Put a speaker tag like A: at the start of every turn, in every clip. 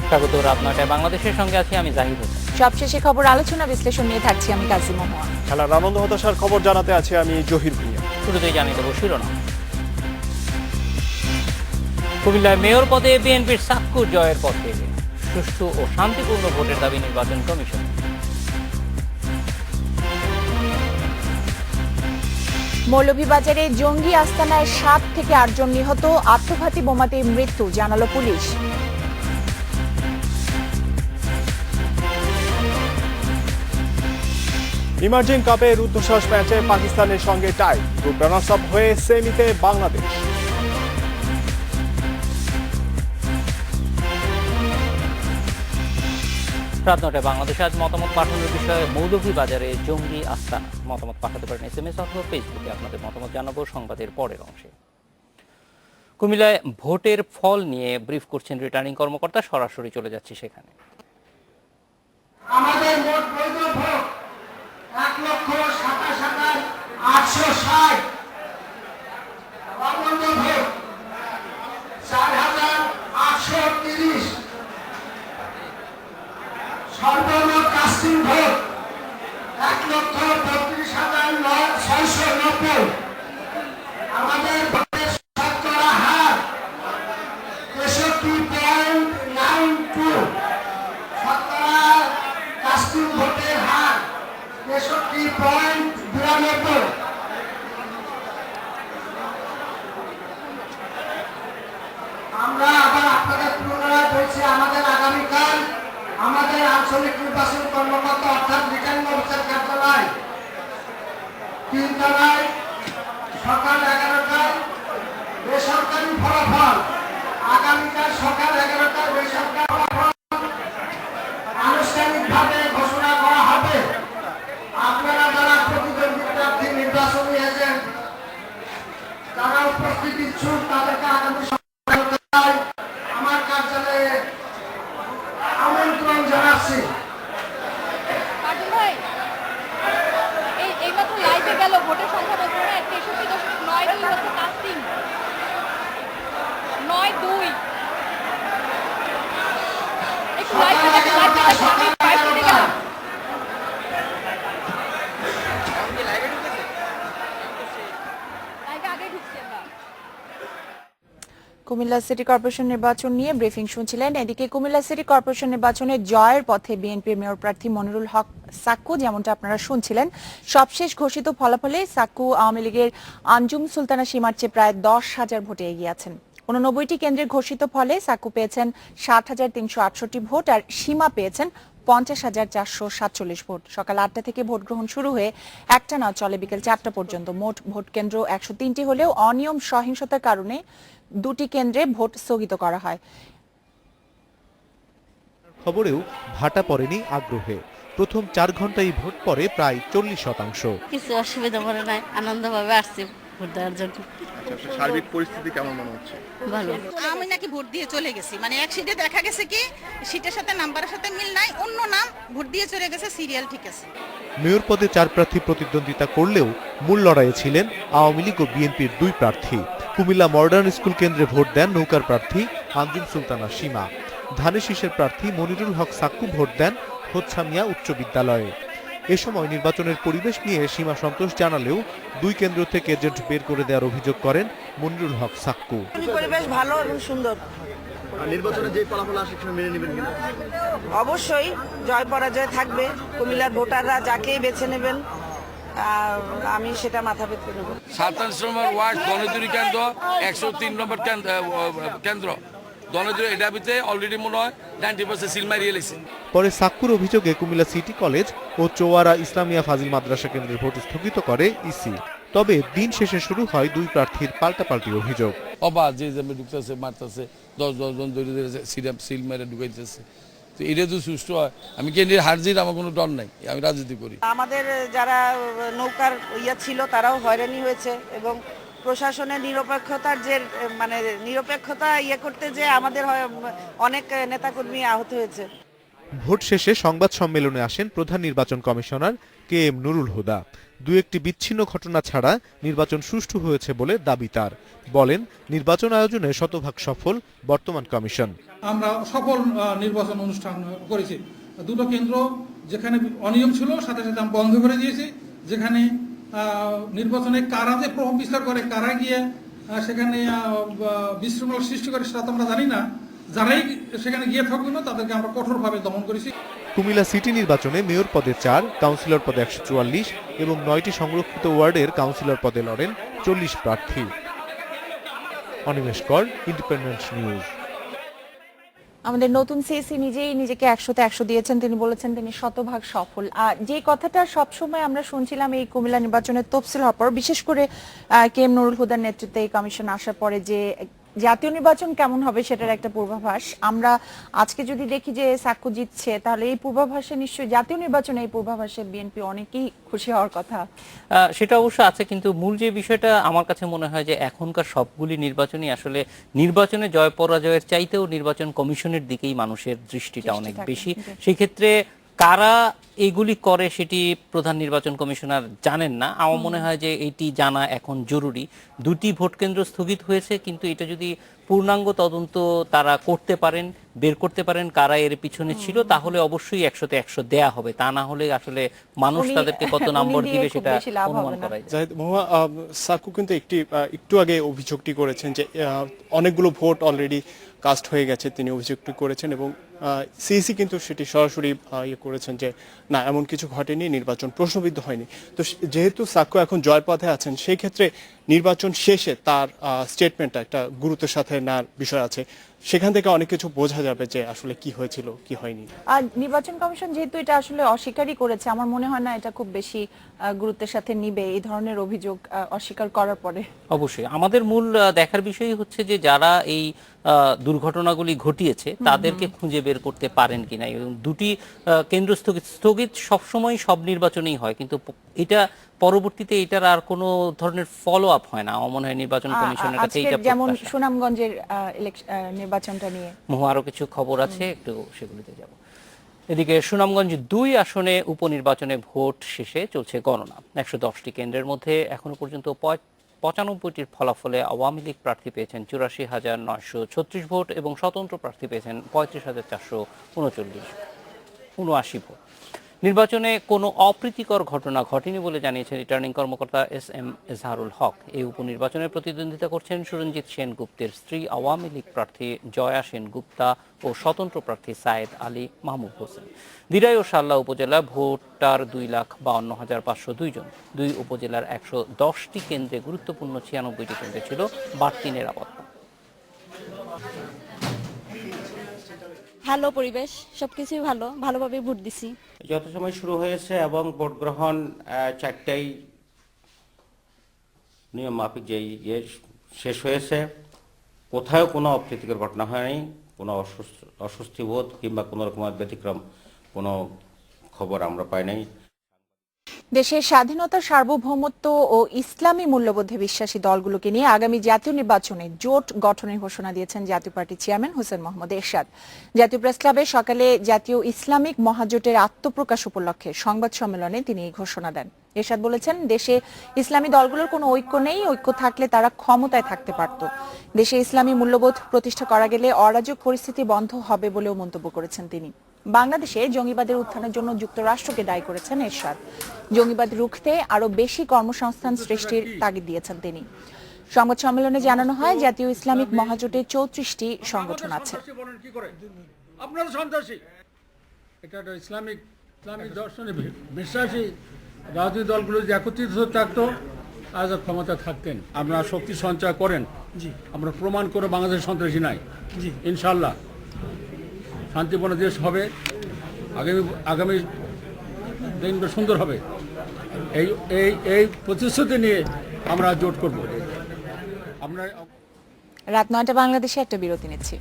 A: স্বাগত রাত ৯টায় বাংলাদেশের সঙ্গে আছি আমি জাহিদ হোসেন।
B: সবশেষে খবর আলোচনা বিশ্লেষণ নিয়ে থাকছি আমি কাজী মোহাম্মদ।
C: খেলার আনন্দ হতাশার খবর জানাতে আছে আমি জহির ভুঁইয়া।
A: শুরুতেই জানিয়ে দেব শিরোনাম। কুমিল্লায় মেয়র পদে বিএনপির সাক্কু জয়ের পথে, সুষ্ঠু ও শান্তিপূর্ণ ভোটের দাবি নির্বাচন কমিশন।
B: মৌলভীবাজারে জঙ্গি আস্তানায় ৭ থেকে ৮ জন নিহত, আত্মঘাতী বোমাতে মৃত্যু জানালো পুলিশ।
C: ইমার্জিং কাপে রুদ্ধশ্বাস ম্যাচে পাকিস্তানের সঙ্গে টাই, গ্রুপ রানার্স আপ হয়ে সেমিতে বাংলাদেশ।
A: রাত ৯টায় বাংলাদেশে আজ মতামত পাঠানোর বিষয়ে মৌলভীবাজারে জঙ্গি আস্তানা। মতামত পাঠাতে পারেন SMS অথবা ফেসবুকে। আপনাদের মতামত জানাবো সংবাদের পরের অংশে। কুমিল্লায় ভোটের ফল নিয়ে ব্রিফ করছেন রিটার্নিং কর্মকর্তা, সরাসরি চলে যাচ্ছে সেখানে।
D: আমাদের মোট বৈধ ভোট ১,২৭,৮৬০, অবৈধ ভোট ৪,৮৩০, সর্বমোট কাস্টিং ভোট ১,৩২,৬৯০। আমাদের ভোটের শতকরা হার ৬৩.92, শতকরা কাস্টিং ভোটের হার ৬৩.৯২। আমরা আবার আপনাদের পুনরায় বলছি, আমাদের আগামীকাল আমাদের আঞ্চলিক নির্বাচন কর্মকর্তা অর্থাৎ রিটার্নিং অফিসার কার্যালয় ৩ তলায় সকাল ১১টায় বেসরকারি ফলাফল, আগামীকাল সকাল ১১টায় বেসরকারি ফলাফল আনুষ্ঠানিকভাবে ঘোষণা করা হবে। আপনারা যারা প্রতিদ্বন্দ্বী প্রার্থী, নির্বাচনী এজেন্ট যারা উপস্থিত ইচ্ছুক তাদেরকে আগামী সকালে আমার কার্যালয়ে আমন্ত্রণ জানাচ্ছি।
E: এইমাত্র লাইভে গেল ভোটের সংখ্যা বলতে ৬৩.৯২ হচ্ছে কাস্টিং ৯২। একটু লাইভে গেলাম। আগে ঢুকছি আমরা।
B: কুমিল্লা সিটি কর্পোরেশন নির্বাচন নিয়ে ব্রিফিং শুনছিলেন। এদিকে কুমিল্লা সিটি কর্পোরেশন নির্বাচনে জয়ের পথে বিএনপির মেয়র প্রার্থী মনিরুল হক সাক্কু, যেমনটা আপনারা শুনছিলেন। সবশেষ ঘোষিত ফলাফলে সাক্কু আওয়ামী লীগের আঞ্জুম সুলতানা সীমার চেয়ে প্রায় ১০,০০০ ভোটে এগিয়ে আছেন। ৮৯টি কেন্দ্রের ঘোষিত ফলে সাক্কু পেয়েছেন ৬০,৩৬৮ ভোট আর সীমা পেয়েছেন ৫০,৪৪৭ ভোট। সকাল ৮টা থেকে ভোট গ্রহণ শুরু হয়ে একটানা চলে বিকেল ৪টা পর্যন্ত। মোট ভোট কেন্দ্র ১০৩টি হলেও অনিয়ম সহিংসতার কারণে ২টি কেন্দ্রে ভোট স্থগিত করা হয়।
F: খবরেও ভাটা পড়েনি আগ্রহে। প্রথম ৪ ঘন্টায় ভোট পড়ে প্রায় ৪০%।
G: কিছু অসুবিধা পড়ে নাই, আনন্দভাবে আসছি ভোট দেওয়ার জন্য।
C: সার্বিক পরিস্থিতি কেমন মনে হচ্ছে?
G: ভালো।
H: আমি নাকি ভোট দিয়ে চলে গেছি, মানে এক সিটে দেখা গেছে কি সিটের সাথে নাম্বারের সাথে মিল নাই, অন্য নাম, ভোট দিয়ে চলে গেছে, সিরিয়াল ঠিক আছে।
F: মেয়র পদে ৪ প্রার্থী প্রতিদ্বন্দ্বিতা করলেও মূল লড়াইয়ে ছিলেন আওয়ামী লীগ ও বিএনপির ২ প্রার্থী। কুমিল্লা মডার্ন স্কুল কেন্দ্রে ভোট দেন নৌকার প্রার্থী আঞ্জুম সুলতানা সীমা। ধানের শীষের প্রার্থী মনিরুল হক সাক্কু ভোট দেন হোচ্ছামিয়া উচ্চ বিদ্যালয়ে। এ সময় নির্বাচনের পরিবেশ নিয়ে সীমা সন্তোষ জানালেও ২ কেন্দ্র থেকে এজেন্ট বের করে দেওয়ার অভিযোগ করেন মনিরুল হক সাক্কু।
I: পরিবেশ ভালো এবং সুন্দর।
C: নির্বাচনে যে ফলাফল আসে সেটা মেনে নেবেন কিনা?
I: অবশ্যই জয় পরাজয় থাকবে, কুমিল্লার ভোটাররা যাকেই বেছে নেবেন আমি সেটা মাথা পেতে নেব।
J: ২৭ নম্বর ওয়ার্ড দনদুরি কেন্দ্র, ১০৩ নম্বর কেন্দ্র দনদুরি, এটা ভিতরে অলরেডি মনে হয় 90% সিল মারিয়ে লেছে।
F: পরে সাক্কুর অভিযোগে কুমিল্লা সিটি কলেজ ও চোয়ারা ইসলামিয়া ফাজিল মাদ্রাসা কেন্দ্রের ভোট স্থগিত করে ইসি। তবে দিন শেষে শুরু হয় ২ প্রার্থীর পাল্টাপাল্টি অভিযোগ।
J: অবাধ যে ঢুকতেছে, মারতেছে, ১০ জন ধরে সিল মেরে ঢুকাইতেছে। তো এটা যদি সুষ্ঠু হয়, আমি কেন্দ্রের হার জিত আমার কোনো ডর নাই, আমি রাজনীতি করি।
I: আমাদের যারা নৌকার ছিল তারাও হয়রানি হয়েছে এবং প্রশাসনের নিরপেক্ষতার যে মানে নিরপেক্ষতা করতে যে আমাদের অনেক নেতাকর্মী আহত হয়েছে।
F: ভোট শেষে সংবাদ সম্মেলনে আসেন প্রধান নির্বাচন কমিশনার KM নুরুল হুদা। দু একটি বিচ্ছিন্ন ঘটনা ছাড়া নির্বাচন সুষ্ঠু হয়েছে বলে দাবি তার। বলেন, নির্বাচন আয়োজনে শতভাগ সফল বর্তমান কমিশন।
K: আমরা সকল নির্বাচন অনুষ্ঠান করেছি। দুটো কেন্দ্র যেখানে অনিয়ম ছিল সাথে সাথে আমরা বন্ধ করে দিয়েছি। যেখানে নির্বাচনে কারা যে প্রভাব বিস্তার করে, কারা গিয়ে সেখানে বিশৃঙ্খলা সৃষ্টি করে সেটা তো আমরা জানি না। যারাই সেখানে গিয়ে থাকবে না তাদেরকে আমরা কঠোরভাবে দমন করেছি।
F: কুমিল্লা সিটি নির্বাচনে মেয়র পদে 4, কাউন্সিলর পদে 144 এবং 9টি সংরক্ষিত ওয়ার্ডের কাউন্সিলর পদে লড়েন 40 প্রার্থী। অনিমেষ কর, ইন্ডিপেন্ডেন্ট নিউজ।
B: আমাদের নতুন সিএসি নিজেই নিজেকে 100-তে 100 দিয়েছেন। তিনি বলেছেন তিনি শতভাগ সফল। যে কথাটা সবসময় আমরা শুনছিলাম এই কুমিল্লা নির্বাচনের তফসিল হওয়ার পর, বিশেষ করে কে এম নুরুল হুদার নেতৃত্বে এই কমিশন আসার পরে, যে জাতীয় নির্বাচন কেমন হবে সেটার একটা পূর্বাভাস আমরা আজকে যদি দেখি যে সাক্ষ্য জিতছে, তাহলে এই পূর্বাভাসে নিশ্চয়ই জাতীয় নির্বাচনে এই পূর্বাভাসে বিএনপি অনেকেই খুশি হওয়ার কথা।
A: সেটা অবশ্য আছে, কিন্তু মূল যে বিষয়টা আমার কাছে মনে হয় যে এখনকার সবগুলি নির্বাচনই আসলে নির্বাচনে জয় পরাজয়ের চাইতেও নির্বাচন কমিশনের দিকেই মানুষের দৃষ্টিটা অনেক বেশি। সেই ক্ষেত্রে কারা এগুলি করে সেটি প্রধান নির্বাচন কমিশনার জানেন না। আমার মনে হয় যে এটি জানা এখন জরুরি। 2টি ভোট কেন্দ্র স্থগিত হয়েছে, কিন্তু এটা যদি পূর্ণাঙ্গ তদন্ত তারা করতে পারেন, বের করতে পারেন কারা এর পিছনে ছিল, তাহলে অবশ্যই 100-তে 100 দেয়া হবে। তা না হলে আসলে মানুষ তাদেরকে কত নম্বর দিবে সেটা অনুমান করা যায়।
C: জাহিদ মহুয়া, সাক্কু কিন্তু একটু আগে অভিযোগটি করেছেন যে অনেকগুলো ভোট অলরেডি কাস্ট হয়ে গেছে, তিনি অভিযোগটি করেছেন এবং সিইসি কিন্তু সেটি সরাসরি ইয়ে করেছেন যে না, এমন কিছু ঘটেনি, নির্বাচন প্রশ্নবিদ্ধ হয়নি। তো যেহেতু সাক্কু এখন জয়ের পথে আছেন, সেই ক্ষেত্রে নির্বাচন শেষে তার স্টেটমেন্টটা একটা গুরুত্বের সাথে নেওয়ার বিষয় আছে। সেখান থেকে অনেক কিছু বোঝা যাবে যে আসলে কি হয়েছিল কি হয়নি।
B: আর নির্বাচন কমিশন যেহেতু এটা আসলে অস্বীকারই করেছে, আমার মনে হয় না এটা খুব বেশি গুরুত্বের সাথে নিবে এই ধরনের অভিযোগ অস্বীকার করার পরে।
A: অবশ্যই আমাদের মূল দেখার বিষয় হচ্ছে যে যারা এই দুর্ঘটনাগুলি ঘটিয়েছে তাদেরকে খুঁজে বের করতে পারেন কিনা। এবং 2টি কেন্দ্র স্থগিত সবসময় সব নির্বাচনেই হয়, কিন্তু এটা পরবর্তীতে এটার আর কোনো ধরনের ফলো আপ হয় না। আমার মনে হয় নির্বাচন কমিশনের কাছে এটা
B: যেমন সুনামগঞ্জের নির্বাচনটা নিয়ে
A: আরো কিছু খবর আছে, একটু সেগুলিতে যাব। এদিকে সুনামগঞ্জ 2 আসনে উপনির্বাচনে ভোট শেষে চলছে গণনা। 110টি কেন্দ্রের মধ্যে এখনো পর্যন্ত 95টির ফলাফলে আওয়ামী লীগ প্রার্থী পেয়েছেন 84,936 ভোট এবং স্বতন্ত্র প্রার্থী পেয়েছেন 35,479 ভোট। নির্বাচনে কোনো অপ্রীতিকর ঘটনা ঘটেনি বলে জানিয়েছেন রিটার্নিং কর্মকর্তা এস.এম. এজাহারুল হক। এই উপনির্বাচনে প্রতিদ্বন্দ্বিতা করছেন সুরঞ্জিত সেনগুপ্তের স্ত্রী আওয়ামী লীগ প্রার্থী জয়া সেনগুপ্তা ও স্বতন্ত্র প্রার্থী সায়েদ আলী মাহমুদ হোসেন। দিরাই ও শাল্লা উপজেলা ভোটার 2,52,502 জন। 2 উপজেলার 110টি কেন্দ্রে গুরুত্বপূর্ণ 96টি কেন্দ্রে ছিল বাড়তি নিরাপত্তা।
E: ভালো পরিবেশ, সবকিছুই ভালোভাবে ভোট দিছি।
L: যত সময় শুরু হয়েছে এবং ভোট গ্রহণ 4টায় নিয়ম মাফিক যে শেষ হয়েছে, কোথাও কোনো অপ্রীতিকর ঘটনা হয়নি, কোনো অস্বস্তি বোধ কিংবা কোনো রকমের ব্যতিক্রম কোনো খবর আমরা পাই নাই।
B: দেশের স্বাধীনতা, সার্বভৌমত্ব ও ইসলামী মূল্যবোধে বিশ্বাসী দলগুলোকে নিয়ে আগামী জাতীয় নির্বাচনে জোট গঠনের ঘোষণা দিয়েছেন জাতীয় পার্টির চেয়ারম্যান হোসেন মোহাম্মদ এরশাদ। জাতীয় প্রেস ক্লাবে সকালে জাতীয় ইসলামিক মহাজোটের আত্মপ্রকাশ উপলক্ষে সংবাদ সম্মেলনে তিনি এই ঘোষণা দেন। এরশাদ বলেছেন, দেশে ইসলামী দলগুলোর কোনো ঐক্য নেই, ঐক্য থাকলে তারা ক্ষমতায় থাকতে পারত। দেশে ইসলামী মূল্যবোধ প্রতিষ্ঠা করা গেলে অরাজক পরিস্থিতি বন্ধ হবে বলেও মন্তব্য করেছেন তিনি। বাংলাদেশে জঙ্গিবাদের উত্থানের জন্য যুক্তরাষ্ট্রকে দায়ী করেছেন এরশাদ। জঙ্গিবাদ রুখতে আরো বেশি কর্মসংস্থান সৃষ্টির তাগিদ দিয়েছেন তিনি। সংবাদ সম্মেলনে জানানো হয়, জাতীয় ইসলামিক মহাজোটে 34টি সংগঠন আছে।
K: আপনারা সন্ত্রাসী, এটা একটা ইসলামিক দর্শনে বিশ্বাসী রাজনৈতিক দলগুলো যে একত্রিত থাকতো, আজ ক্ষমতা থাকতেন। আপনারা শক্তি সঞ্চয় করেন, আমরা প্রমাণ করে বাংলাদেশ সন্ত্রাসী নাই। ইনশাল্লাহ শান্তিপূর্ণ দেশ হবে, আগামী দিনগুলো সুন্দর হবে। এই প্রতিশ্রুতি নিয়ে আমরা জোট করব। আমরা
B: রাত 9টা বাংলাদেশে একটা বিরতি নিচ্ছি।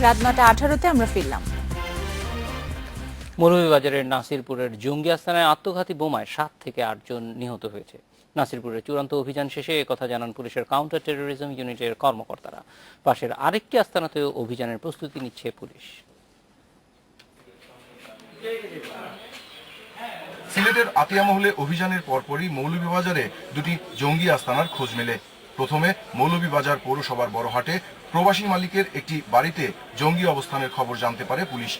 B: রাত 9:18 আমরা ফিরলাম।
A: মৌলভীবাজারের নাসিরপুরের জঙ্গি আস্তানায় আত্মঘাতী বোমায় 7 থেকে 8 জন নিহত হয়েছে। নাসিরপুরের চূড়ান্ত অভিযান শেষে একথা জানান পুলিশের কাউন্টার টেরোরিজম ইউনিটের কর্মকর্তারা। পাশের আরেকটি আস্তানাতেও অভিযানের প্রস্তুতি নিচ্ছে পুলিশ।
M: সিলেটের আতিয়া মহলে অভিযানের পরপরই মৌলভীবাজারে দুটি জঙ্গি আস্তানার খোঁজ মেলে। প্রথমে মৌলভীবাজার পৌরসভার বড়হাটে প্রবাসী মালিকের একটি বাড়িতে জঙ্গি অবস্থানের খবর জানতে পারে পুলিশ।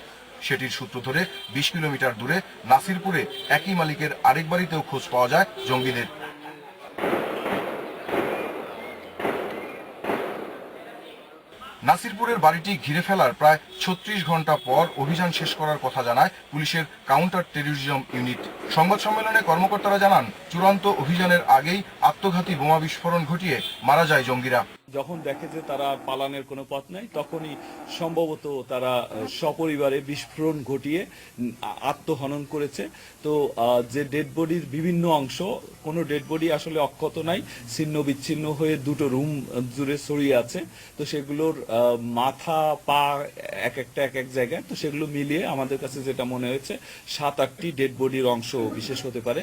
M: সেটির সূত্র ধরে 20 কিলোমিটার দূরে নাসিরপুরে একই মালিকের আরেক বাড়িতেও খোঁজ পাওয়া যায় জঙ্গিদের। নাসিরপুরের বাড়িটি ঘিরে ফেলার প্রায় 36 ঘন্টা পর অভিযান শেষ করার কথা জানায় পুলিশের কাউন্টার টেরোরিজম ইউনিট। সংবাদ সম্মেলনে কর্মকর্তারা জানান, চূড়ান্ত অভিযানের আগেই আত্মঘাতী বোমা বিস্ফোরণ ঘটিয়ে মারা যায় জঙ্গিরা।
N: যখন দেখে যে তারা পালানোর কোনো পথ নেই, তখনই সম্ভবত তারা সপরিবারে বিস্ফোরণ ঘটিয়ে আত্মহনন করেছে। তো যে ডেড বডির বিভিন্ন অংশ, কোনো ডেড বডি আসলে অক্ষত নাই, ছিন্ন বিচ্ছিন্ন হয়ে দুটো রুম জুড়ে ছড়িয়ে আছে। তো সেগুলোর মাথা পা এক এক জায়গায়, তো সেগুলো মিলিয়ে আমাদের কাছে যেটা মনে হয়েছে 7-8টি ডেড বডির অংশ বিশেষ হতে পারে।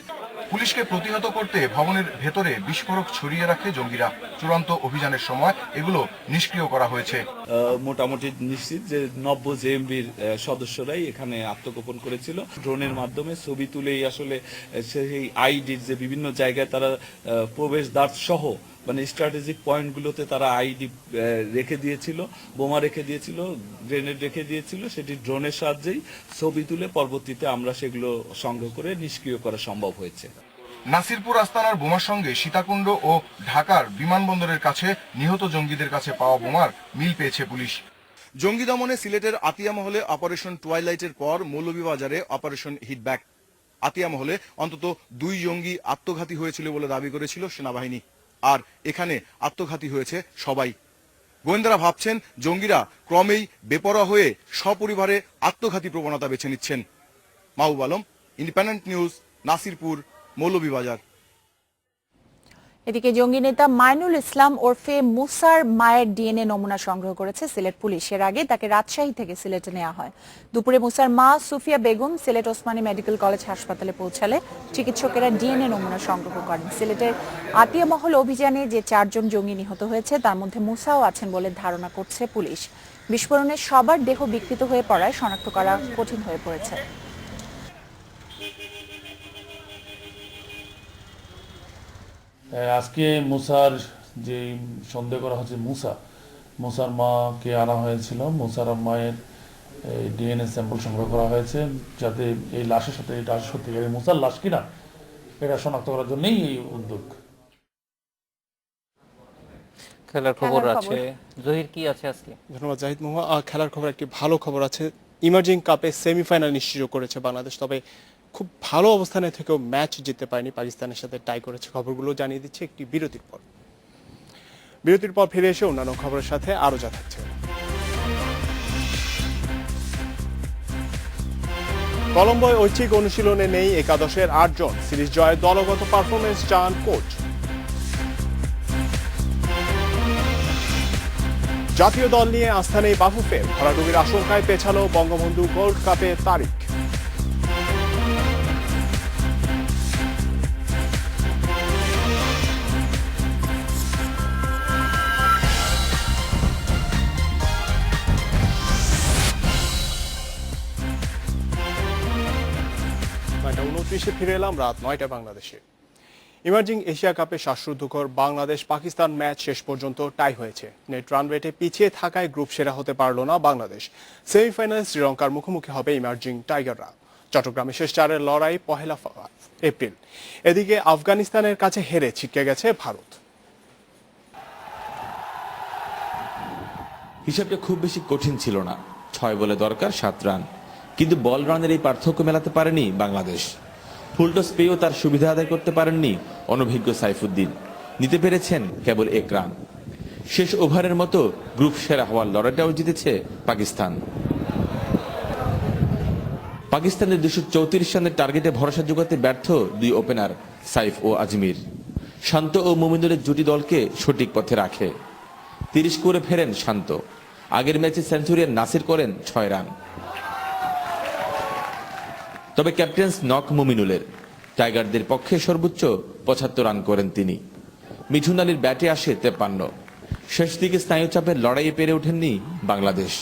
M: পুলিশকে প্রতিহত করতে ভবনের ভেতরে বিস্ফোরক ছড়িয়ে রাখে জঙ্গিরা। চূড়ান্ত অভিযানের সময় এগুলো নিষ্ক্রিয় করা হয়েছে।
N: মোটামুটি নিশ্চিত যে 90 জেএমবির সদস্যরাই এখানে আত্মগোপন করেছিল। ড্রোনের মাধ্যমে ছবি তুলেই আসলে সেই আইডির যে বিভিন্ন জায়গায় তারা প্রবেশদ্বার সহ মানে স্ট্র্যাটেজিক পয়েন্টগুলোতে তারা আইডি রেখে দিয়েছিল, বোমা রেখে দিয়েছিল, গ্রেনেড রেখে দিয়েছিল। সেটি ড্রোনের সাহায্যেই ছবি তুলে পরবর্তীতে আমরা সেগুলো সংগ্রহ করে নিষ্ক্রিয় করা সম্ভব হয়েছে।
M: নাসিরপুর আস্তানার বোমার সঙ্গে সীতাকুণ্ড ও ঢাকার বিমানবন্দরের কাছে নিহত জঙ্গিদের কাছে পাওয়া বোমার মিল পেয়েছে পুলিশ। জঙ্গি দমনে সিলেটের আতিয়া মহলে অপারেশন টুয়াইলাইটের পর মৌলভীবাজারে অপারেশন হিটব্যাক। আতিয়া মহলে অন্তত 2 জঙ্গি আত্মঘাতী হয়েছিল বলে দাবি করেছিল সেনাবাহিনী, আর এখানে আত্মঘাতী হয়েছে সবাই। গোয়েন্দারা ভাবছেন জঙ্গিরা ক্রমেই বেপরোয়া হয়ে সপরিবারে আত্মঘাতী প্রবণতা বেছে নিচ্ছেন। Mahbub Alam, independent news, Nasirpur, Moulvibazar.
B: এদিকে জঙ্গি নেতা মাইনুল ইসলাম ওরফে মুসার মায়ের ডিএনএ নমুনা সংগ্রহ করেছে সিলেট পুলিশ। এর আগে তাকে রাজশাহী থেকে সিলেটে নেওয়া হয়। দুপুরে মুসার মা সুফিয়া বেগম সিলেট ওসমানী মেডিকেল কলেজ হাসপাতালে পৌঁছালে চিকিৎসকেরা ডিএনএ নমুনা সংগ্রহ করেন। সিলেটের আতিয়া মহল অভিযানে যে 4 জন জঙ্গি নিহত হয়েছে তার মধ্যে মুসাও আছেন বলে ধারণা করছে পুলিশ। বিস্ফোরণে সবার দেহ বিকৃত হয়ে পড়ায় শনাক্ত করা কঠিন হয়ে পড়েছে।
J: আজকে মুসার যে সন্দেহ করা হচ্ছে মুসার মাকে আনা হয়েছিল। মুসার মায়ের ডিএনএ স্যাম্পল সংগ্রহ করা হয়েছে, যাতে এই লাশের সাথে এটা সত্যিকারের মুসার লাশ কিনা এটা শনাক্ত করার জন্যই এই উদ্যোগ।
A: খেলার খবর আছে, জহির কি আছে আজকে?
C: ধন্যবাদ জাহিদ মোহা। খেলার খবর, একটি ভালো খবর আছে। ইমার্জিং কাপে সেমিফাইনাল নিশ্চিত করেছে বাংলাদেশ, তবে খুব ভালো অবস্থানে থেকেও ম্যাচ জিততে পারেনি, পাকিস্তানের সাথে টাই করেছে। খবরগুলো জানিয়ে দিচ্ছে একটি বিরতির পর। বিরতির পর ফিরে এসে অন্যান্য খবরের সাথে আরো যা থাকছে। কলম্বোয় ঐচ্ছিক অনুশীলনে নেই একাদশের 8 জন। সিরিজ জয়ে দলগত পারফরমেন্স চান কোচ। জাতীয় দল নিয়ে আস্থা নেই বাফুফের, ভরাডুবির আশঙ্কায় পেছালো বঙ্গবন্ধু গোল্ড কাপে তারিখ। ফিরে এলাম রাত 9টা বাংলাদেশে। ইমার্জিং এশিয়া কাপে শ্বাসরুদ্ধকর বাংলাদেশ পাকিস্তান ম্যাচ শেষ পর্যন্ত টাই হয়েছে। নেট রান রেটে পিছিয়ে থাকায় গ্রুপ সেরা হতে পারল না বাংলাদেশ। সেমিফাইনালে শ্রীলঙ্কার মুখোমুখি হবে ইমার্জিং টাইগাররা। চট্টগ্রামে শেষ 4-এর লড়াই 1 এপ্রিল। এদিকে আফগানিস্তানের কাছে হেরে ছিটকে গেছে ভারত।
O: হিসাবটা খুব বেশি কঠিন ছিল না, 6 বলে দরকার 7 রান, কিন্তু বল রানের এই পার্থক্য মেলাতে পারেনি বাংলাদেশ। ফুলটস পেয়েও তার সুবিধা আদায় করতে পারেননি অনভিজ্ঞ সাইফুদ্দিন, নিতে পেরেছেন কেবল 1 রান। শেষ ওভারের মতো গ্রুপ সেরা হওয়ার লড়াইটাও জিতেছে পাকিস্তান। পাকিস্তানের 234 রানের টার্গেটে ভরসা জোগাতে ব্যর্থ 2 ওপেনার সাইফ ও আজমির। শান্ত ও মুমিনুলের জুটি দলকে সঠিক পথে রাখে। 30 করে ফেরেন শান্ত। আগের ম্যাচে সেঞ্চুরিয়ান নাসির করেন 6 রান। তবে ক্যাপ্টেন্স নক মুমিনুলের, টাইগারদের পক্ষে সর্বোচ্চ 75 রান করেন তিনি। মিঠুন আলীর ব্যাটে আসে 53। শেষ দিকে স্নায়ুচাপের লড়াইয়ে পেরে ওঠেননি বাংলাদেশ।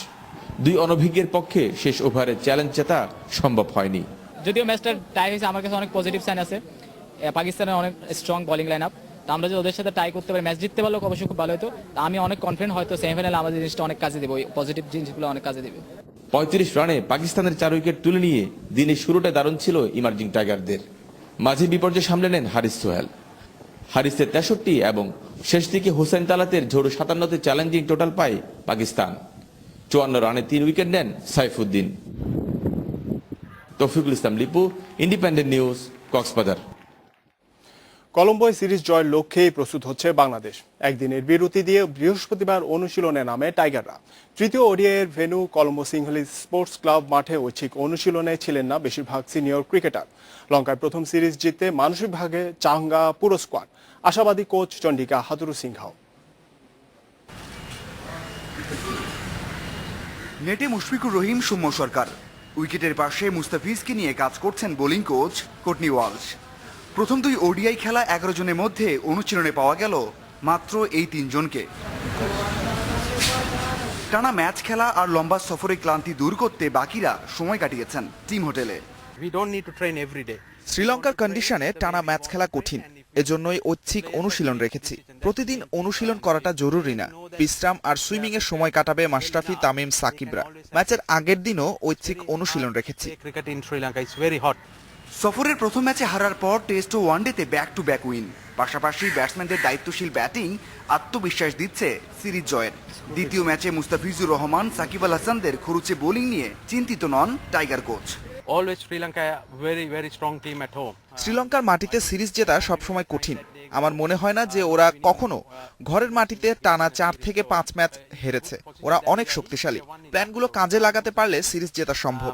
O: দুই অনভিজ্ঞের পক্ষে শেষ ওভারে চ্যালেঞ্জ জেতা সম্ভব হয়নি।
P: যদিও ম্যাচটা টাই হয়েছে, আমার কাছে অনেক পজিটিভ সাইন আছে। পাকিস্তানের অনেক স্ট্রং বোলিং লাইন আপ, আমরা যদি ওদের সাথে টাই করতে পারি, ম্যাচ জিততে পারলেও অবশ্যই খুব ভালো হতো। আমি অনেক কনফিডেন্ট, হয়তো সেমিফাইনালে আমাদের জিনিসটা অনেক কাজে দেবে, ওই পজিটিভ জিনিসগুলো অনেক কাজে দেবে।
O: 35 রানে পাকিস্তানের 4 উইকেট তুলে নিয়ে দিনের শুরুটা দারুণ ছিল ইমার্জিং টাইগারদের। মাঝে বিপর্যয় সামলে নেন হারিস সোহেল। হারিসের 63 এবং শেষ দিকে হোসেন তালাতের ঝোড়ো 57তে চ্যালেঞ্জিং টোটাল পায় পাকিস্তান। 54 রানে 3 উইকেট নেন সাইফুদ্দিন। Toufiqul Islam Lipu, independent news, Cox's Bazar.
C: কলম্বোয় সিরিজ জয়ের লক্ষ্যেই প্রস্তুত হচ্ছে বাংলাদেশ। একদিনের বিরতি দিয়ে বৃহস্পতিবার অনুশীলনে নামে টাইগাররা। তৃতীয় ওডিআইয়ের ভেন্যু কলম্বো সিংহলি স্পোর্টস ক্লাব মাঠে ঐচ্ছিক অনুশীলনে ছিলেন না বেশিরভাগ সিনিয়র ক্রিকেটার। লঙ্কায় প্রথম সিরিজ জিততে মানসিকভাবে চাঙ্গা পুরো স্কোয়াড, আশাবাদী কোচ চন্ডিকা হাতুরু সিংহাও।
Q: নেটে মুশফিকুর রহিম, সৌম্য সরকার। উইকেটের পাশে মুস্তাফিজকে নিয়ে কাজ করছেন বোলিং কোচ কোটনি ওয়ালশ। প্রথম 2 ওডিআই খেলা 11 জনের মধ্যে অনুশীলনে পাওয়া গেল মাত্র এই 3 জনকে। টানা ম্যাচ খেলা আর লম্বা সফরে ক্লান্তি দূর করতে বাকিরা সময় কাটিয়েছেন টিম হোটেলে।
R: শ্রীলঙ্কার কন্ডিশনে টানা ম্যাচ খেলা কঠিন, এজন্যই ঐচ্ছিক অনুশীলন রেখেছি। প্রতিদিন অনুশীলন করাটা জরুরি না। বিশ্রাম আর সুইমিং এর সময় কাটাবে মাশরাফি, তামিম, সাকিবরা। ম্যাচের আগের দিনও ঐচ্ছিক অনুশীলন রেখেছি।
Q: সফরের প্রথম ম্যাচে হারার পর টেস্ট ও ওয়ানডেতে ব্যাক টু ব্যাক উইন। পাশাপাশি ব্যাটসম্যানদের দায়িত্বশীল ব্যাটিং আত্মবিশ্বাস দিচ্ছে সিরিজ জয়ের। দ্বিতীয় ম্যাচে মুস্তাফিজুর রহমান, সাকিব আল হাসানদের খরুচে বোলিং নিয়ে চিন্তিত নন টাইগার কোচ।
R: শ্রীলঙ্কার মাটিতে সিরিজ জেতা সবসময় কঠিন। আমার মনে হয় না যে ওরা কখনো ঘরের মাটিতে টানা 4 থেকে 5 ম্যাচ হেরেছে। ওরা অনেক শক্তিশালী। প্ল্যানগুলো কাজে লাগাতে পারলে সিরিজ জেতা সম্ভব।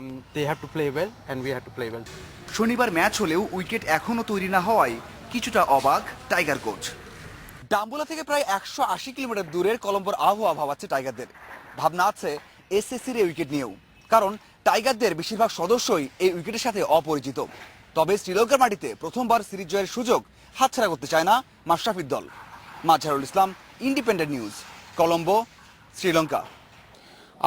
Q: শনিবার ম্যাচ হলেও উইকেট এখনো তৈরি না হওয়ায় কিছুটা অবাক টাইগার কোচ। ডাম্বুলা থেকে প্রায় 180 কিলোমিটার দূরের কলম্বোর আবহাওয়া ভাবাচ্ছে টাইগারদের। ভাবনা আছে এসএসসির এই উইকেট নিয়েও, কারণ টাইগারদের বেশিরভাগ সদস্যই এই উইকেটের সাথে অপরিচিত। তবে শ্রীলঙ্কার মাটিতে প্রথমবার সিরিজ জয়ের সুযোগ হাতছাড়া করতে চায় না মাশরাফির দল। Mazharul Islam, independent news, Colombo, Sri Lanka.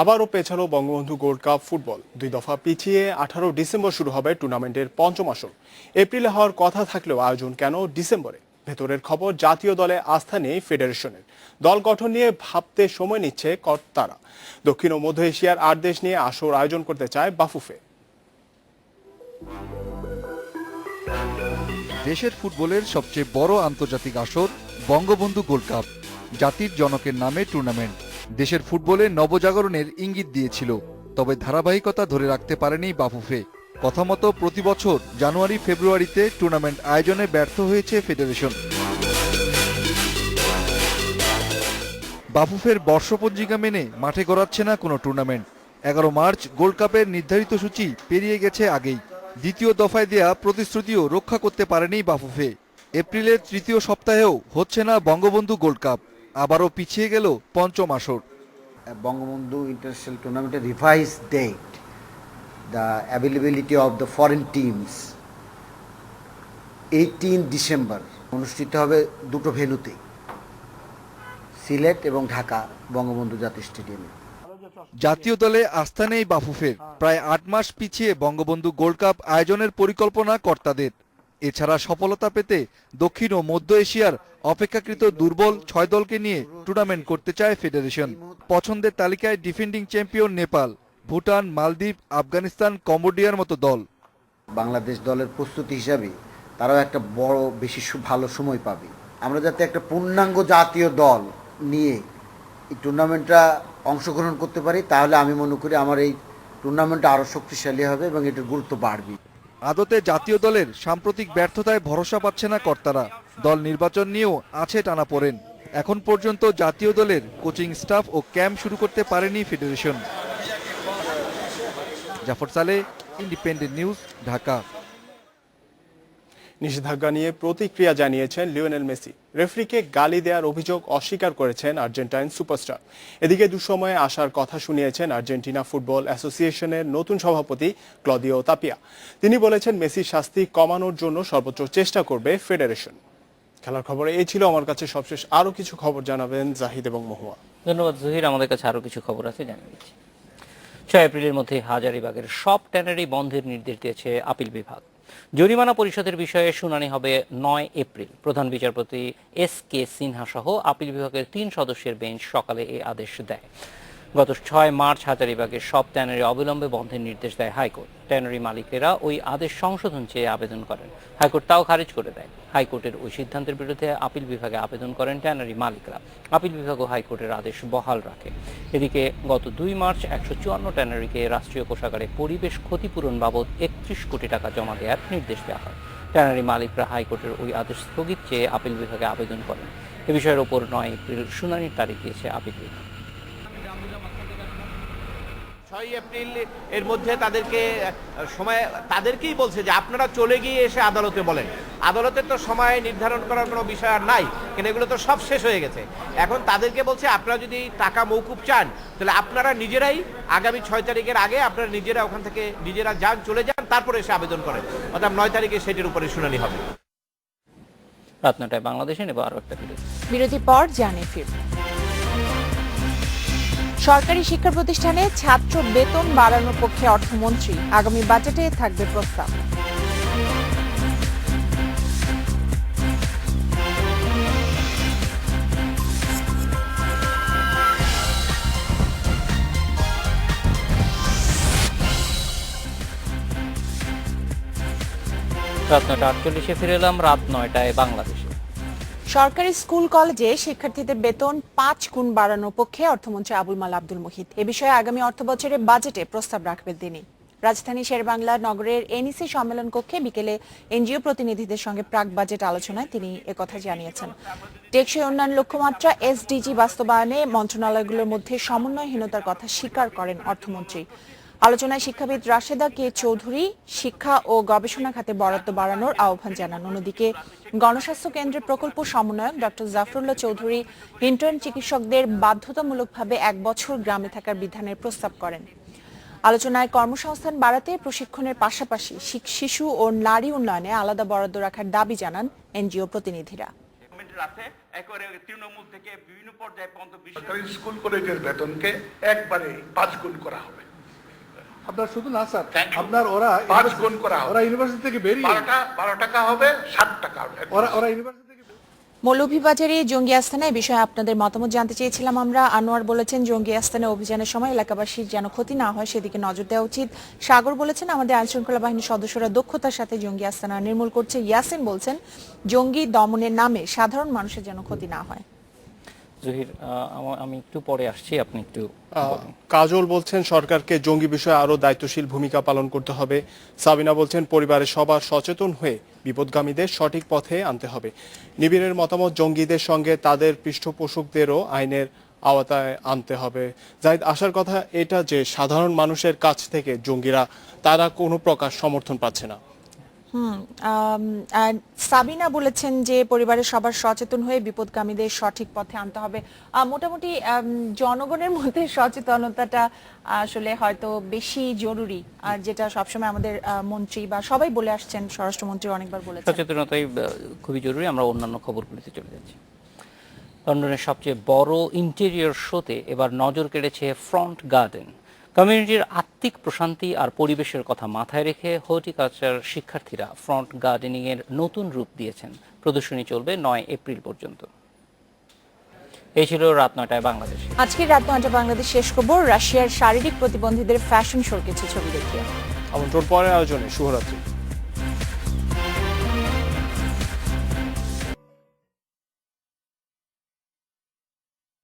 C: আবারও পেছালো বঙ্গবন্ধু গোল্ড কাপ ফুটবল। 2 দফা পিছিয়ে 18 ডিসেম্বর শুরু হবে টুর্নামেন্টের পঞ্চম আসর। এপ্রিলে হওয়ার কথা থাকলেও আয়োজন কেন ডিসেম্বরে? ভেতরের খবর, জাতীয় দলে আস্থা নেই ফেডারেশনের। দল গঠন নিয়ে ভাবতে সময় নিচ্ছে কর্তারা। দক্ষিণ ও মধ্য এশিয়ার 8 দেশ নিয়ে আসর আয়োজন করতে চায় বাফুফে।
S: দেশের ফুটবলের সবচেয়ে বড় আন্তর্জাতিক আসর বঙ্গবন্ধু গোল্ড কাপ। জাতির জনকের নামে টুর্নামেন্ট দেশের ফুটবলে নবজাগরণের ইঙ্গিত দিয়েছিল, তবে ধারাবাহিকতা ধরে রাখতে পারেনি বাফুফে। কথা মতো প্রতি বছর জানুয়ারি ফেব্রুয়ারিতে টুর্নামেন্ট আয়োজনে ব্যর্থ হয়েছে ফেডারেশন। বাফুফের বর্ষপঞ্জিকা মেনে মাঠে গড়াচ্ছে না কোনো টুর্নামেন্ট। 11 মার্চ গোল্ড কাপের নির্ধারিত সূচি পেরিয়ে গেছে আগেই। দ্বিতীয় দফায় দেয়া প্রতিশ্রুতিও রক্ষা করতে পারেনি বাফুফে। এপ্রিলের তৃতীয় সপ্তাহেও হচ্ছে না বঙ্গবন্ধু গোল্ড কাপ, আবারও পিছিয়ে গেল পঞ্চম আসর।
T: বঙ্গবন্ধু ইন্টারন্যাশনাল টুর্নামেন্টের revise date, the availability of the foreign teams, 18 December অনুষ্ঠিত হবে 2টো ভেন্যুতে, সিলেট এবং ঢাকা বঙ্গবন্ধু জাতীয় স্টেডিয়ামে।
S: জাতীয় দলে আস্থা নেই বাফুফের। প্রায় 8 মাস পিছিয়ে বঙ্গবন্ধু গোল্ড কাপ আয়োজনের পরিকল্পনা কর্তাদের। এছাড়া সফলতা পেতে দক্ষিণ ও মধ্য এশিয়ার অপেক্ষাকৃত দুর্বল 6 দলকে নিয়ে টুর্নামেন্ট করতে চায় ফেডারেশন। পছন্দের তালিকায় ডিফেন্ডিং চ্যাম্পিয়ন নেপাল, ভুটান, মালদ্বীপ, আফগানিস্তান, কম্বোডিয়ার মতো দল।
T: বাংলাদেশ দলের প্রস্তুতি হিসাবে তারাও একটা বড় বেশি ভালো সময় পাবে। আমরা যাতে একটা পূর্ণাঙ্গ জাতীয় দল নিয়ে এই টুর্নামেন্টটা অংশগ্রহণ করতে পারি, তাহলে আমি মনে করি আমার এই টুর্নামেন্টটা আরও শক্তিশালী হবে এবং এটার গুরুত্ব বাড়বে।
S: আদতে জাতীয় দলের সাম্প্রতিক ব্যর্থতায় ভরসা পাচ্ছে না কর্তারা। দল নির্বাচন নিয়েও আছে টানাপোড়েন। এখন পর্যন্ত জাতীয় দলের কোচিং স্টাফ ও ক্যাম্প শুরু করতে পারেনি ফেডারেশন। জাফর সালে, ইন্ডিপেন্ডেন্ট নিউজ, ঢাকা।
C: নিষেধাজ্ঞা নিয়ে প্রতিক্রিয়া জানিয়েছেন লিওনেল মেসি। রেফারিকে গালি দেওয়ার অভিযোগ অস্বীকার করেছেন আর্জেন্টাইন সুপারস্টার। এদিকে দুঃসময়ে আসার কথা শুনিয়েছেন আর্জেন্টিনা ফুটবল অ্যাসোসিয়েশনের নতুন সভাপতি ক্লদিও তাপিয়া। তিনি বলেছেন মেসির শাস্তি কমানোর জন্য সর্বোচ্চ চেষ্টা করবে ফেডারেশন। খেলার খবরে এই ছিল আমার কাছে সবশেষ। আরো কিছু খবর জানাবেন জাহিদ এবং মহুয়া।
A: ধন্যবাদ জহির। আমাদের কাছে আরো কিছু খবর আছে, জানিয়ে দিচ্ছি। 6 এপ্রিলের মধ্যে হাজারীবাগের সব ট্যানারি বন্ধের নির্দেশ দিয়েছে আপিল বিভাগ। জরিমানা পরিশোধের বিষয়ে শুনানি হবে 9 এপ্রিল। প্রধান বিচারপতি SK সিনহা সহ আপিল বিভাগের 3 সদস্যের বেঞ্চ সকালে এই আদেশ দেয়। গত 6 মার্চ হাজারীবাগের সব ট্যানারি অবিলম্বে বন্ধের নির্দেশ দেয় হাইকোর্ট। ট্যানারি মালিকেরা ওই আদেশ সংশোধন চেয়ে আবেদন করেন, হাইকোর্ট তাও খারিজ করে দেয়। হাইকোর্টের ওই সিদ্ধান্তের বিরুদ্ধে আপিল বিভাগে আবেদন করেন ট্যানারি মালিকরা। আপিল বিভাগ ও হাইকোর্টের আদেশ বহাল রাখে। এদিকে গত 2 মার্চ 154 ট্যানারিকে রাষ্ট্রীয় কোষাগারে পরিবেশ ক্ষতিপূরণ বাবদ 31 কোটি টাকা জমা দেওয়ার নির্দেশ দেওয়া হয়। ট্যানারি মালিকরা হাইকোর্টের ওই আদেশ স্থগিত চেয়ে আপিল বিভাগে আবেদন করেন। এ বিষয়ের ওপর 9 এপ্রিল শুনানির তারিখ দিয়েছে আপিল বিভাগ।
U: 6 এপ্রিল এর মধ্যে তাদেরকেই বলছে যে আপনারা চলে গিয়ে এসে আদালতে বলেন। আদালতের তো সময় নির্ধারণ করার কোনো বিষয় আর নাই, কিন্তু এগুলো তো সব শেষ হয়ে গেছে। এখন তাদেরকে বলছে আপনারা যদি টাকা মৌকুব চান তাহলে আপনারা নিজেরাই আগামী 6 তারিখের আগে আপনারা নিজেরা ওখান থেকে নিজেরা যান, চলে যান, তারপরে এসে আবেদন করেন। অর্থাৎ 9 তারিখে সেটির উপরে শুনানি হবে।
A: রাত 9টায় বাংলাদেশে নেব আরো একটা
B: বিরতির পর জানিয়ে ফিরব। সরকারি শিক্ষা প্রতিষ্ঠানে ছাত্র বেতন বাড়ানোর পক্ষে অর্থমন্ত্রী, আগামী বাজেটে থাকবে প্রস্তাব।
A: রাত 9:48 ফিরে এলাম। রাত 9টায় বাংলাদেশে।
B: সরকারি স্কুল কলেজে শিক্ষার্থীদের বেতন 5 গুণ বাড়ানোর পক্ষে অর্থমন্ত্রী আবুল মাল আব্দুল মুহিত। এ বিষয়ে আগামী অর্থবছরে বাজেটে প্রস্তাব রাখবেন তিনি। রাজধানী শেরেবাংলা নগরের এনইসি সম্মেলন কক্ষে বিকেলে এনজিও প্রতিনিধিদের সঙ্গে প্রাক বাজেট আলোচনায় তিনি একথা জানিয়েছেন। টেকসই উন্নয়ন লক্ষ্যমাত্রা SDG বাস্তবায়নে মন্ত্রণালয়গুলোর মধ্যে সমন্বয়হীনতার কথা স্বীকার করেন অর্থমন্ত্রী। আলোচনায় শিক্ষাবিদ রাশেদা কে চৌধুরী শিক্ষা ও গবেষণা খাতে বরাদ্দ বাড়ানোর আহ্বান জানান। অন্যদিকে গণস্বাস্থ্য কেন্দ্রের প্রকল্প সমন্বয়ক ডক্টর জাফরুল্লাহ চৌধুরী ইন্টার্ন চিকিৎসকদের বাধ্যতামূলকভাবে 1 বছর গ্রামে থাকার বিধানের প্রস্তাব করেন। আলোচনায় কর্মসংস্থান বাড়াতে প্রশিক্ষণের পাশাপাশি শিশু ও নারী উন্নয়নে আলাদা বরাদ্দ রাখার দাবি জানান এনজিও প্রতিনিধিরা।
V: তৃণমূল থেকে বিভিন্ন পর্যায়ে সরকারি স্কুল কলেজের বেতনকে একবারে 5 গুণ করা হবে।
W: আপনার শুধু না স্যার, আপনার ওরা
V: 5 গুণ করা হবে।
W: ওরা ইউনিভার্সিটি থেকে বেরিয়ে
V: 12 টাকা হবে, 7 টাকা হবে।
W: ওরা ইউনিভার্সিটি থেকে
B: মৌলভীবাজারে জঙ্গি আস্তানায় বিষয়ে আপনাদের মতামত জানতে চেয়েছিলাম আমরা। আনোয়ার বলেছেন জঙ্গি আস্তানা অভিযানের সময় এলাকাবাসীর যেন ক্ষতি না হয় সেদিকে নজর দেওয়া উচিত। সাগর বলেছেন আমাদের আইনশৃঙ্খলা বাহিনীর সদস্যরা দক্ষতার সাথে জঙ্গি আস্তানা নির্মূল করছে। ইয়াসিন বলছেন জঙ্গি দমনের নামে সাধারণ মানুষের যেন ক্ষতি না হয়।
A: জহির, আমি একটু পরে আসছি, আপনি একটু।
C: কাজল বলছেন সরকারকে জঙ্গি বিষয়ে আরো দায়িত্বশীল ভূমিকা পালন করতে হবে। সাবিনা বলছেন পরিবারের সবার সচেতন হয়ে বিপদগামীদের সঠিক পথে আনতে হবে। নিবিড়ের মতামত জঙ্গিদের সঙ্গে তাদের পৃষ্ঠপোষকদেরও আইনের আওতায় আনতে হবে। জাহিদ, আসার কথা এটা যে সাধারণ মানুষের কাছ থেকে জঙ্গিরা তারা কোনো প্রকার সমর্থন পাচ্ছে না।
B: সাবিনা বলেছেন যে পরিবারের সবার সচেতন হয়ে বিপদগামীদের সঠিক পথে আনতে হবে। মোটামুটি জনগণের মধ্যে সচেতনতাটা আসলে হয়তো বেশি জরুরি, আর যেটা সবসময় আমাদের মন্ত্রী বা সবাই বলে আসছেন, স্বরাষ্ট্রমন্ত্রী অনেকবার বলেছেন
A: সচেতনতাই খুবই জরুরি। আমরা অন্যান্য খবরগুলিতে চলে যাচ্ছি। লন্ডনের সবচেয়ে বড় ইন্টেরিয়র শোতে এবার নজর কেড়েছে ফ্রন্ট গার্ডেন। কমিউনিটির আত্মিক প্রশান্তি আর পরিবেশের কথা মাথায় রেখে হর্টিকালচার শিক্ষার্থীরা ফ্রন্ট গার্ডেনিং এর নতুন রূপ দিয়েছেন। প্রদর্শনী চলবে 9 এপ্রিল পর্যন্ত। এই ছিল রাত 9টায় বাংলাদেশ।
B: আজকে রাত 9টায় বাংলাদেশ শেষ খবর রাশিয়ার শারীরিক প্রতিবন্ধীদের ফ্যাশন শোর কিছু ছবি দেখিয়ে।
C: আমন্ত্রণ পরের আয়োজনে। শুভরাত্রি।